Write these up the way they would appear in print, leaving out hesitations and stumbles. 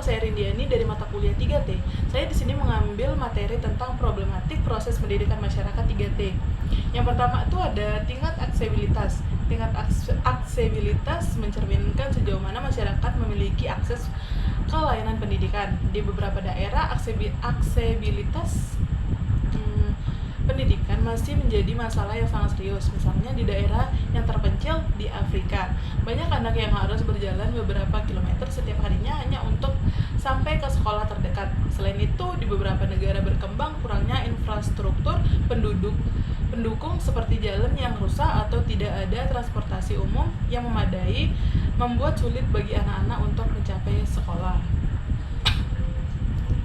saya Rindiani dari mata kuliah 3T. Saya di sini mengambil materi tentang problematik proses pendidikan masyarakat 3T. Yang pertama itu ada tingkat aksesibilitas. Tingkat aksesibilitas mencerminkan sejauh mana masyarakat memiliki akses ke layanan pendidikan. Di beberapa daerah aksesibilitas pendidikan masih menjadi masalah yang sangat serius. Misalnya di daerah yang terpencil di Afrika, banyak anak yang harus berjalan beberapa kilometer setiap harinya hanya untuk sampai ke sekolah terdekat. Selain itu, di beberapa negara berkembang, kurangnya infrastruktur pendukung seperti jalan yang rusak atau tidak ada transportasi umum yang memadai membuat sulit bagi anak-anak untuk mencapai sekolah.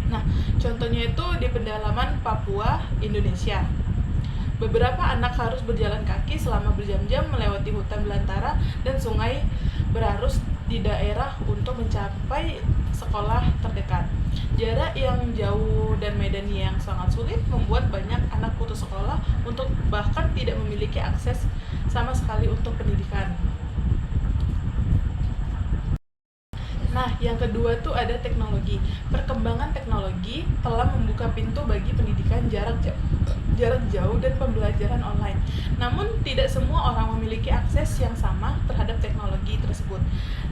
Nah, contohnya itu di pedalaman Papua, Indonesia. Beberapa anak harus berjalan kaki selama berjam-jam melewati hutan belantara dan sungai berarus di daerah untuk mencapai sekolah terdekat. Jarak yang jauh dan medan yang sangat sulit membuat banyak anak putus sekolah untuk bahkan tidak memiliki akses sama sekali untuk pendidikan. Nah, yang kedua tuh ada teknologi. Perkembangan teknologi telah membuka pintu bagi pendidikan jarak jauh dan pembelajaran online. Namun, tidak semua orang memiliki akses yang sama terhadap teknologi tersebut.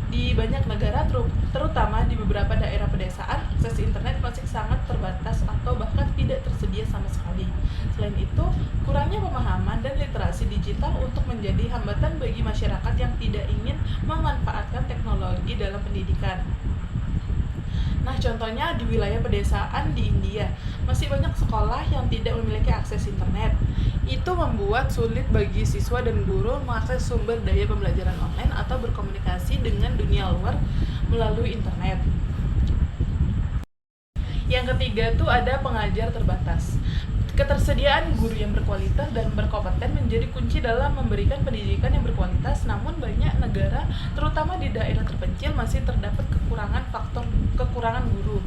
Di banyak negara, terutama di beberapa daerah pedesaan, akses internet masih sangat terbatas atau bahkan tidak tersedia sama sekali. Selain itu, kurangnya pemahaman dan literasi digital untuk menjadi hambatan bagi masyarakat yang tidak ingin memanfaatkan teknologi dalam pendidikan. Nah, contohnya di wilayah pedesaan di India, masih banyak sekolah yang tidak memiliki akses internet. Itu membuat sulit bagi siswa dan guru mengakses sumber daya pembelajaran online atau berkomunikasi dengan dunia luar melalui internet. Yang ketiga tuh ada pengajar terbatas. Ketersediaan guru yang berkualitas dan berkompeten menjadi kunci dalam memberikan pendidikan yang berkualitas, namun banyak negara, terutama di daerah terpencil, masih terdapat kekurangan guru.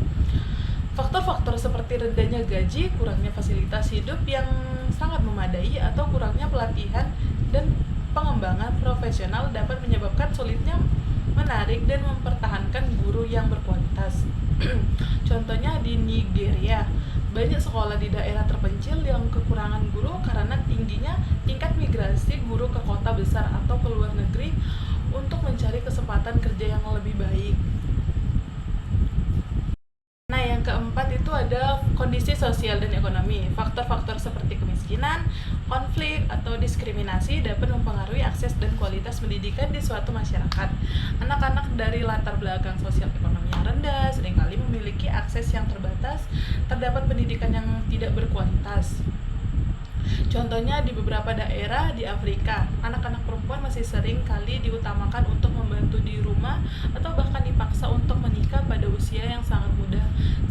Faktor-faktor seperti rendahnya gaji, kurangnya fasilitas hidup yang sangat memadai, atau kurangnya pelatihan dan pengembangan profesional dapat menyebabkan sulitnya menarik dan mempertahankan guru yang berkualitas. Contohnya di Nigeria, banyak sekolah di daerah terpencil yang kekurangan guru karena tingginya tingkat migrasi guru ke kota besar atau ke luar negeri untuk mencari kesempatan kerja yang lebih baik. Nah, yang keempat itu ada kondisi sosial dan ekonomi. Faktor-faktor seperti kemiskinan, konflik, atau diskriminasi dapat mempengaruhi akses dan kualitas pendidikan di suatu masyarakat. Anak-anak dari latar belakang sosial ekonomi yang rendah seringkali memiliki akses yang terbatas terdapat pendidikan yang tidak berkualitas. Contohnya di beberapa daerah di Afrika, anak-anak perempuan masih sering kali diutamakan untuk membantu di rumah atau bahkan dipaksa untuk menikah pada usia yang sangat muda,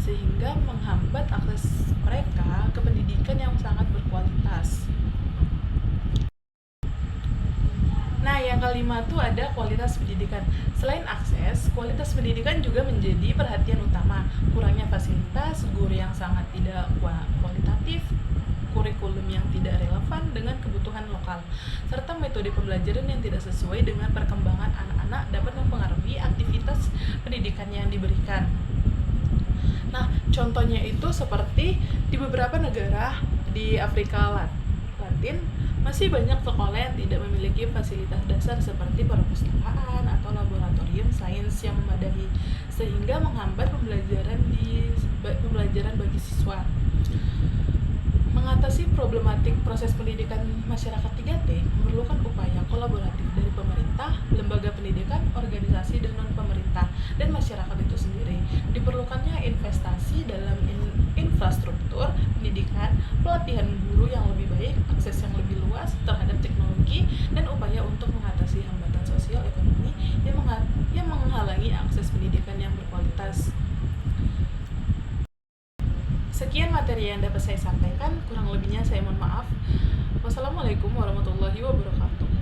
sehingga menghambat akses mereka ke pendidikan yang sangat berkualitas. Nah, yang kelima tuh ada kualitas pendidikan. Selain akses, kualitas pendidikan juga menjadi perhatian utama. Kurangnya fasilitas, guru yang sangat tidak kualitatif, kurikulum yang tidak relevan dengan kebutuhan lokal, serta metode pembelajaran yang tidak sesuai dengan perkembangan anak-anak dapat mempengaruhi aktivitas pendidikan yang diberikan. Nah, contohnya itu seperti di beberapa negara di Afrika Latin, masih banyak sekolah yang tidak memiliki fasilitas dasar seperti perpustakaan atau laboratorium sains yang memadai, sehingga menghambat pembelajaran bagi siswa. Mengatasi problematik proses pendidikan masyarakat 3T memerlukan upaya kolaboratif dari pemerintah, lembaga pendidikan, organisasi dan non-pemerintah, dan masyarakat itu sendiri. Diperlukannya investasi dalam infrastruktur pendidikan, pelatihan guru yang lebih baik, akses yang lebih luas terhadap teknologi, dan upaya untuk mengatasi hambatan sosial ekonomi yang menghalangi akses pendidikan yang berkualitas. Sekian materi yang dapat saya sampaikan, kurang lebihnya saya mohon maaf. Wassalamualaikum warahmatullahi wabarakatuh.